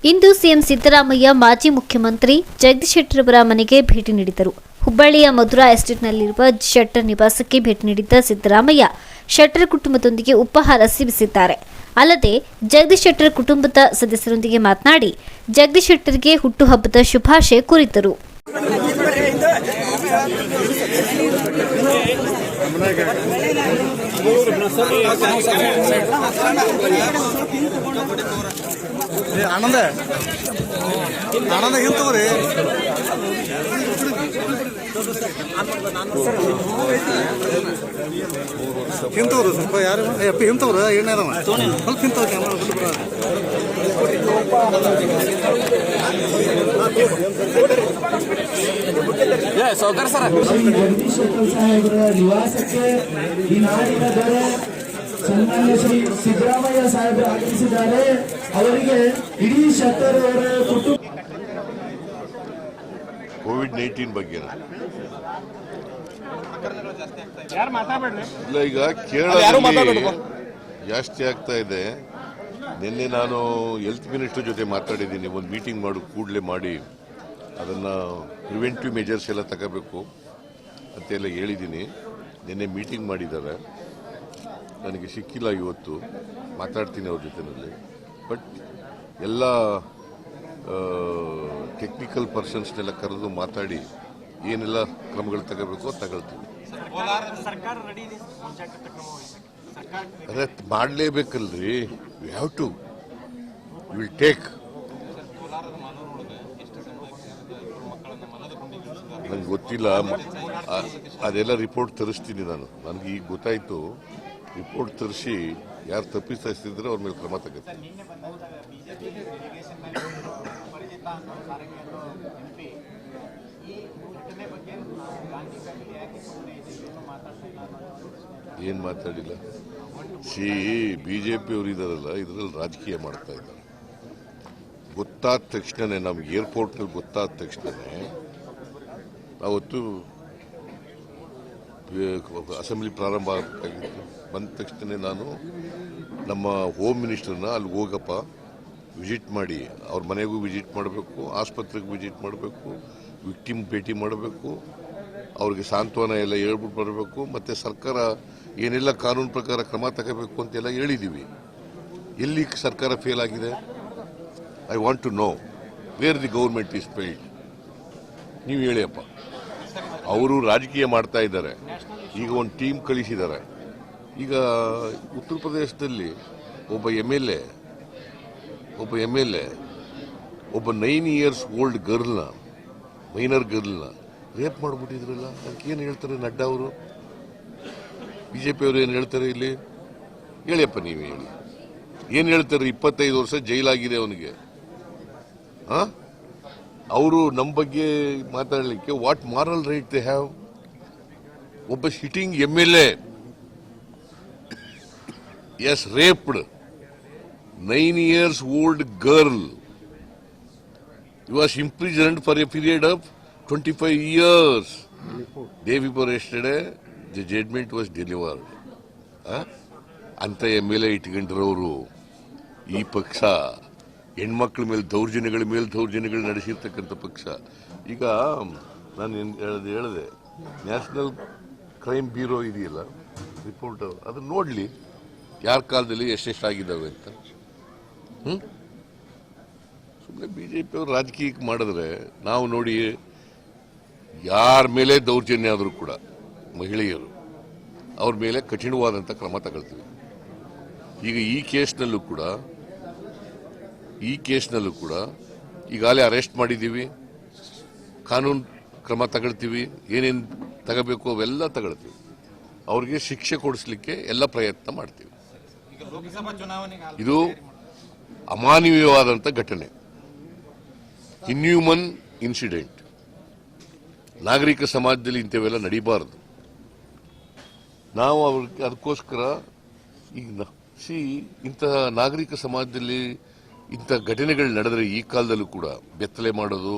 ಇಂದು CM Siddaramaiah ಮಾಜಿ ಮುಖ್ಯಮಂತ್ರಿ ಜಗದೀಶ್ ಶೆಟ್ಟರ್ ಅವರ ಮನೆಗೆ ಭೇಟಿ ನೀಡಿದರು. ಹುಬ್ಬಳ್ಳಿಯ ಮಧುರಾ ಎಸ್ಟೇಟ್ನಲ್ಲಿರುವ ಶೆಟ್ಟರ್ ನಿವಾಸಕ್ಕೆ ಭೇಟಿ ನೀಡಿದ್ದ ಸಿದ್ದರಾಮಯ್ಯ ಶೆಟ್ಟರ್ ಕುಟುಂಬದೊಂದಿಗೆ ಉಪಹಾರ ಸೇವಿಸಿದ್ದಾರೆ. ಅಲ್ಲದೆ ಜಗದೀಶ್ ಶೆಟ್ಟರ್ ಕುಟುಂಬದ ಸದಸ್ಯರೊಂದಿಗೆ ಮಾತನಾಡಿ ಜಗದೀಶ್ ಶೆಟ್ಟರ್ಗೆ ಹುಟ್ಟುಹಬ್ಬದ ಶುಭಾಶಯ ಕೋರಿದರು. ಆನಂದ ಹಿಂತವ್ರಿ ಹಿಂತವ್ರು ಸ್ವಲ್ಪ ಯಾರು ಹಿಂತವ್ರು ಏನೇದವ ಸ್ವಲ್ಪ ಹಿಂತವ್ ಸೌಕರ್ ಸರ್ ಜಗದೀಶ್ ಶೆಟ್ಟರ್ ಸಾಹೇಬರ ನಿವಾಸಕ್ಕೆ ಈ ನಾಡಿನ ದೊರೆ ಸನ್ಮಾನ್ಯ ಶ್ರೀ ಸಿದ್ದರಾಮಯ್ಯ ಸಾಹೇಬರು ಆಗಮಿಸಿದ್ದಾರೆ. ಅವರಿಗೆ ಇಡೀ ಶೆಟ್ಟರ್ ಅವರ ಕುಟುಂಬ ಕೋವಿಡ್-19 ಬಗ್ಗೆ ಇಲ್ಲ, ಈಗ ಕೇರಳದಲ್ಲಿ ಜಾಸ್ತಿ ಆಗ್ತಾ ಇದೆ. ನಿನ್ನೆ ನಾನು ಹೆಲ್ತ್ ಮಿನಿಸ್ಟರ್ ಜೊತೆ ಮಾತಾಡಿದ್ದೀನಿ. ಒಂದು ಮೀಟಿಂಗ್ ಕೂಡಲೇ ಮಾಡಿ ಅದನ್ನು ಪ್ರಿವೆಂಟಿವ್ ಮೆಜರ್ಸ್ ಎಲ್ಲ ತಗೋಬೇಕು ಅಂತೆಲ್ಲ ಹೇಳಿದ್ದೀನಿ. ನಿನ್ನೆ ಮೀಟಿಂಗ್ ಮಾಡಿದ್ದಾರೆ, ನನಗೆ ಸಿಕ್ಕಿಲ್ಲ. ಇವತ್ತು ಮಾತಾಡ್ತೀನಿ ಅವ್ರ ಜೊತೆಯಲ್ಲಿ. ಬಟ್ ಎಲ್ಲ ಟೆಕ್ನಿಕಲ್ ಪರ್ಸನ್ಸ್ನೆಲ್ಲ ಕರೆದು ಮಾತಾಡಿ ಏನೆಲ್ಲ ಕ್ರಮಗಳು ತಗೋಬೇಕು ತಗೊಳ್ತೀವಿ. ಅದೇ ಮಾಡಲೇಬೇಕಲ್ರಿ. We have to will take. ನನಗೆ ಗೊತ್ತಿಲ್ಲ, ಅದೆಲ್ಲ ರಿಪೋರ್ಟ್ ತರಿಸ್ತೀನಿ ನಾನು. ನನಗೆ ಈಗ ಗೊತ್ತಾಯಿತು. ರಿಪೋರ್ಟ್ ತರಿಸಿ ಯಾರು ತಪ್ಪಿಸ್ತಿದ್ರೆ ಅವ್ರ ಮೇಲೆ ಕ್ರಮ ತಗೋತೀನಿ. ಏನು ಮಾತಾಡಿಲ್ಲ. ಬಿಜೆಪಿ ಅವರು ಇದಾರಲ್ಲ, ಇದರಲ್ಲಿ ರಾಜಕೀಯ ಮಾಡ್ತಾ ಇದ್ದಾರೆ. ಗೊತ್ತಾದ ತಕ್ಷಣನೇ, ನಮ್ಗೆ ಏರ್ಪೋರ್ಟ್ನಲ್ಲಿ ಗೊತ್ತಾದ ತಕ್ಷಣನೇ ಅವತ್ತು ಅಸೆಂಬ್ಲಿ ಪ್ರಾರಂಭ ಆಗಬೇಕಾಗಿತ್ತು. ಬಂದ ತಕ್ಷಣ ನಾನು ನಮ್ಮ ಹೋಮ್ ಮಿನಿಸ್ಟರ್ನ ಅಲ್ಲಿ ಹೋಗಪ್ಪ, ವಿಸಿಟ್ ಮಾಡಿ, ಅವ್ರ ಮನೆಗೂ ವಿಸಿಟ್ ಮಾಡಬೇಕು, ಆಸ್ಪತ್ರೆಗೆ ವಿಸಿಟ್ ಮಾಡಬೇಕು, ವಿಕ್ಟಿಮ್ ಭೇಟಿ ಮಾಡಬೇಕು, ಅವ್ರಿಗೆ ಸಾಂತ್ವನ ಎಲ್ಲ ಹೇಳ್ಬಿಟ್ಟು ಬರಬೇಕು, ಮತ್ತು ಸರ್ಕಾರ ಏನೆಲ್ಲ ಕಾನೂನು ಪ್ರಕಾರ ಕ್ರಮ ತಗೋಬೇಕು ಅಂತೆಲ್ಲ ಹೇಳಿದ್ದೀವಿ. ಎಲ್ಲಿ ಸರ್ಕಾರ ಫೇಲ್ ಆಗಿದೆ? I want to know where the government is failed. ನೀವು ಹೇಳಿಯಪ್ಪ. ಅವರು ರಾಜಕೀಯ ಮಾಡ್ತಾ ಇದ್ದಾರೆ. ಈಗ ಒಂದು ಟೀಮ್ ಕಳಿಸಿದ್ದಾರೆ. ಈಗ ಉತ್ತರ ಪ್ರದೇಶದಲ್ಲಿ ಒಬ್ಬ ಎಮ್ ಎಲ್ ಎ ಒಬ್ಬ 9 years ಓಲ್ಡ್ ಗರ್ಲ್ನ, ಮೈನರ್ ಗರ್ಲ್ನ ರೇಪ್ ಮಾಡಿಬಿಟ್ಟಿದ್ರಲ್ಲ. ಅದಕ್ಕೆ ಏನು ಹೇಳ್ತಾರೆ ನಡ್ಡಾ ಅವರು, ಬಿಜೆಪಿ ಅವರು ಏನು ಹೇಳ್ತಾರೆ ಇಲ್ಲಿ? ಹೇಳಿಯಪ್ಪ, ನೀವೇ ಹೇಳಿ. ಏನು ಹೇಳ್ತಾರೆ? 25 ವರ್ಷ ಜೈಲಾಗಿದೆ ಅವನಿಗೆ. ಅವರು ನಮ್ಮ ಬಗ್ಗೆ ಮಾತಾಡಲಿಕ್ಕೆ what moral right they have? ಒಬ್ಬ sitting MLA has raped 9 years old girl. He was imprisoned for a period of 25 years. Day before yesterday, the judgment was delivered. ಅಂತ MLA ಇಟ್ಕೊಂಡ್ರವರು ಈ ಪಕ್ಷ ಹೆಣ್ಮಕ್ಳ ಮೇಲೆ ದೌರ್ಜನ್ಯಗಳು ನಡೆಸಿರ್ತಕ್ಕಂಥ ಪಕ್ಷ. ಈಗ ನಾನು ಹೇಳಿದೆ, ನ್ಯಾಷನಲ್ ಕ್ರೈಮ್ ಬ್ಯೂರೋ ಇದೆಯಲ್ಲ, ರಿಪೋರ್ಟ್ ಅದನ್ನ ನೋಡಲಿ, ಯಾರ ಕಾಲದಲ್ಲಿ ಎಷ್ಟೆಷ್ಟಾಗಿದ್ದಾವೆ ಅಂತ. ಸುಮ್ಮನೆ ಬಿಜೆಪಿ ಅವರು ರಾಜಕೀಯಕ್ಕೆ ಮಾಡಿದ್ರೆ ನಾವು ನೋಡಿ, ಯಾರ ಮೇಲೆ ದೌರ್ಜನ್ಯ ಆದರೂ ಕೂಡ ಮಹಿಳೆಯರು, ಅವ್ರ ಮೇಲೆ ಕಠಿಣವಾದಂಥ ಕ್ರಮ ತಗೊಳ್ತೀವಿ. ಈಗ ಈ ಕೇಸ್ನಲ್ಲೂ ಕೂಡ ಈಗಾಗಲೇ ಅರೆಸ್ಟ್ ಮಾಡಿದ್ದೀವಿ, ಕಾನೂನು ಕ್ರಮ ತಗೊಳ್ತೀವಿ, ಏನೇನು ತಗೋಬೇಕು ಅವೆಲ್ಲ ತಗೊಳ್ತೀವಿ. ಅವ್ರಿಗೆ ಶಿಕ್ಷೆ ಕೊಡಿಸ್ಲಿಕ್ಕೆ ಎಲ್ಲ ಪ್ರಯತ್ನ ಮಾಡ್ತೀವಿ. ಇದು ಅಮಾನವೀಯವಾದಂಥ ಘಟನೆ, ಇನ್ಹ್ಯೂಮನ್ ಇನ್ಸಿಡೆಂಟ್. ನಾಗರಿಕ ಸಮಾಜದಲ್ಲಿ ಇಂಥವೆಲ್ಲ ನಡೀಬಾರದು. ನಾವು ಅದಕ್ಕೋಸ್ಕರ ಈಗ ಇಂತಹ ನಾಗರಿಕ ಸಮಾಜದಲ್ಲಿ ಇಂಥ ಘಟನೆಗಳು ನಡೆದರೆ ಈ ಕಾಲದಲ್ಲೂ ಕೂಡ ಬೆತ್ತಲೆ ಮಾಡೋದು,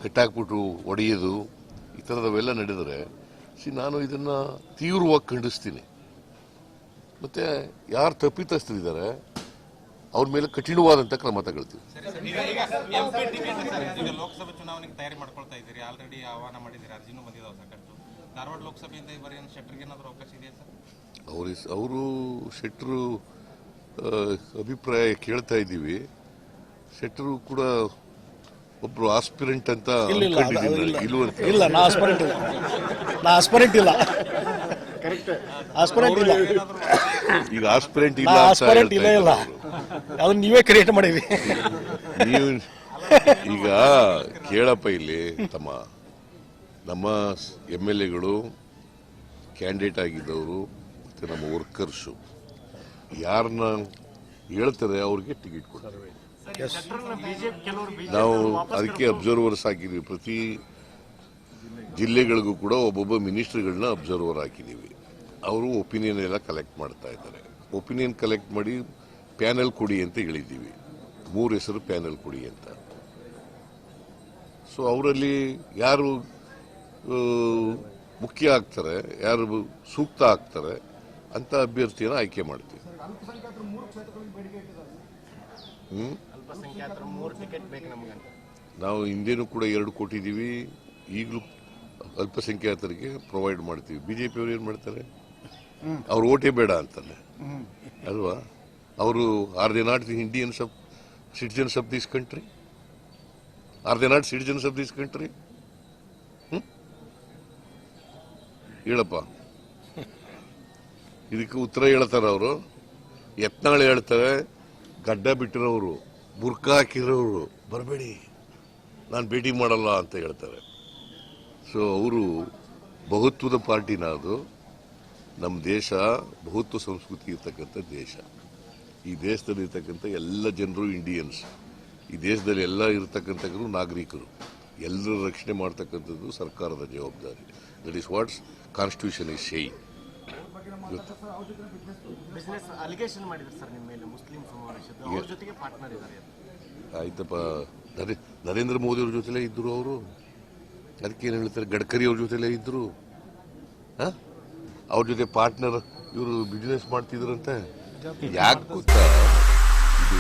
ಕಟ್ಟಾಕ್ಬಿಟ್ಟು ಒಡೆಯೋದು, ಈ ಥರದವೆಲ್ಲ ನಡೆದರೆ ನಾನು ಇದನ್ನು ತೀವ್ರವಾಗಿ ಖಂಡಿಸ್ತೀನಿ. ಮತ್ತು ಯಾರು ತಪ್ಪಿತಸ್ಥರಿದ್ದಾರೆ ಅವ್ರ ಮೇಲೆ ಕಠಿಣವಾದಂಥ ಕ್ರಮ ತಗೊಳ್ತೀವಿ. ಈಗ ಲೋಕಸಭೆ ಚುನಾವಣೆಗೆ ತಯಾರಿ ಮಾಡ್ಕೊಳ್ತಾ ಇದ್ದೀರಿ, ಆಲ್ರೆಡಿ ಆಹ್ವಾನ ಮಾಡಿದ್ದೀರಿ, ಅರ್ಜಿನೂ ಬಂದಿದ್ದಾವೆ ಸಾಕಷ್ಟು. ಧಾರವಾಡ ಲೋಕಸಭೆಯಿಂದ ಬರೀ ಶೆಟ್ಟರ್ಗೆ ಏನಾದರೂ ಅವಕಾಶ ಇದೆಯಾ ಸರ್? ಅವರು ಶೆಟ್ಟರು ಅಭಿಪ್ರಾಯ ಕೇಳ್ತಾ ಇದ್ದೀವಿ. ಶೆಟ್ಟರು ಕೂಡ ಒಬ್ರು ಆಸ್ಪಿರೆಂಟ್ ಅಂತ ಅನ್ಕೊಂಡಿದ್ದೀನಿ. ಇಲ್ಲ, ನಾ ಆಸ್ಪರೆಂಟ್ ಇಲ್ಲ. ಆಸ್ಪರೆಂಟ್ ಇಲ್ಲ. ಈಗ ಆಸ್ಪಿರೆಂಟ್ ಇಲ್ಲ ಆಸ್ಪರೆಂಟ್ ಇಲ್ಲ ಇಲ್ಲ, ಅದನ್ನ ನೀವೇ ಕ್ರಿಯೇಟ್ ಮಾಡಿದ್ರಿ. ನೀವು ಈಗ ಕೇಳಪ್ಪ ಇಲ್ಲಿ ತಮ್ಮ, ನಮ್ಮ MLAಗಳು ಕ್ಯಾಂಡಿಡೇಟ್ ಆಗಿದ್ದವರು ಮತ್ತು ನಮ್ಮ ವರ್ಕರ್ಸು ಯಾರನ್ನ ಹೇಳ್ತಾರೆ ಅವ್ರಿಗೆ ಟಿಕೆಟ್ ಕೊಡ್ತಾರೆ. ನಾವು ಅದಕ್ಕೆ ಅಬ್ಸರ್ವರ್ಸ್ ಹಾಕಿದ್ವಿ. ಪ್ರತಿ ಜಿಲ್ಲೆಗಳಿಗೂ ಕೂಡ ಒಬ್ಬೊಬ್ಬ ಮಿನಿಸ್ಟ್ರಿಗಳನ್ನ ಅಬ್ಸರ್ವರ್ ಹಾಕಿದ್ದೀವಿ. ಅವರು ಒಪಿನಿಯನ್ ಎಲ್ಲ ಕಲೆಕ್ಟ್ ಮಾಡ್ತಾ ಇದ್ದಾರೆ. ಒಪಿನಿಯನ್ ಕಲೆಕ್ಟ್ ಮಾಡಿ ಪ್ಯಾನೆಲ್ ಕೊಡಿ ಅಂತ ಹೇಳಿದ್ದೀವಿ. 3 ಹೆಸರು ಪ್ಯಾನೆಲ್ ಕೊಡಿ ಅಂತ. ಸೊ ಅವರಲ್ಲಿ ಯಾರು ಮುಖ್ಯ ಆಗ್ತಾರೆ, ಯಾರು ಸೂಕ್ತ ಆಗ್ತಾರೆ ಅಂತ ಅಭ್ಯರ್ಥಿಯನ್ನು ಆಯ್ಕೆ ಮಾಡ್ತೀವಿ. ನಾವು ಹಿಂದೇನೂ ಕೂಡ 2 ಕೊಟ್ಟಿದ್ದೀವಿ, ಈಗಲೂ ಅಲ್ಪಸಂಖ್ಯಾತರಿಗೆ ಪ್ರೊವೈಡ್ ಮಾಡ್ತೀವಿ. BJP ಅವರು ಏನು ಮಾಡ್ತಾರೆ, ಅವ್ರು ಓಟೇ ಬೇಡ ಅಂತಾರೆ ಅಲ್ವಾ? ಅವರು are they not the Indians of citizens of this country? Are they not citizens of this country? ಹೇಳಪ್ಪ, ಇದಕ್ಕೆ ಉತ್ತರ ಹೇಳ್ತಾರೆ ಅವರು. ಯತ್ನಾಳ್ ಹೇಳ್ತಾರೆ, ಗಡ್ಡ ಬಿಟ್ಟಿರೋರು, ಬುರ್ಕಾ ಹಾಕಿರೋರು ಬರಬೇಡಿ, ನಾನು ಭೇಟಿ ಮಾಡಲ್ಲ ಅಂತ ಹೇಳ್ತಾರೆ. ಸೊ ಅವರು ಬಹುತ್ವದ ಪಾರ್ಟಿನ, ಅದು ನಮ್ಮ ದೇಶ ಬಹುತ್ವ ಸಂಸ್ಕೃತಿ ಇರ್ತಕ್ಕಂಥ ದೇಶ. ಈ ದೇಶದಲ್ಲಿ ಇರ್ತಕ್ಕಂಥ ಎಲ್ಲ ಜನರು ಇಂಡಿಯನ್ಸ್, ಈ ದೇಶದಲ್ಲಿ ಎಲ್ಲ ಇರ್ತಕ್ಕಂಥವರು ನಾಗರಿಕರು. ಎಲ್ಲರ ರಕ್ಷಣೆ ಮಾಡ್ತಕ್ಕಂಥದ್ದು ಸರ್ಕಾರದ ಜವಾಬ್ದಾರಿ. That is what's constitution is saying. Business allegation ಮಾಡಿದ್ರು ಸರ್ ನಿಮ್ಮ ಮೇಲೆ ಮುಸ್ಲಿಂ ಸಮಾವೇಶದ, ಅವ್ರ ಜೊತೆಗೆ ಪಾರ್ಟ್ನರ್ ಇದ್ದಾರೆ. ಆಯ್ತಪ್ಪ, ನರೇಂದ್ರ ಮೋದಿ ಅವ್ರ ಜೊತೆಲೇ ಇದ್ರು ಅವರು. ಅದಕ್ಕೇನು ಹೇಳ್ತಾರೆ, ಗಡ್ಕರಿ ಅವ್ರ ಜೊತೆಲೇ ಇದ್ರು. ಅವ್ರ ಜೊತೆ ಪಾರ್ಟ್ನರ್ ಇವರು ಬಿಸ್ನೆಸ್ ಮಾಡ್ತಿದ್ರಂತೆ. ಯಾಕೆ ಗೊತ್ತಾ, ಇದು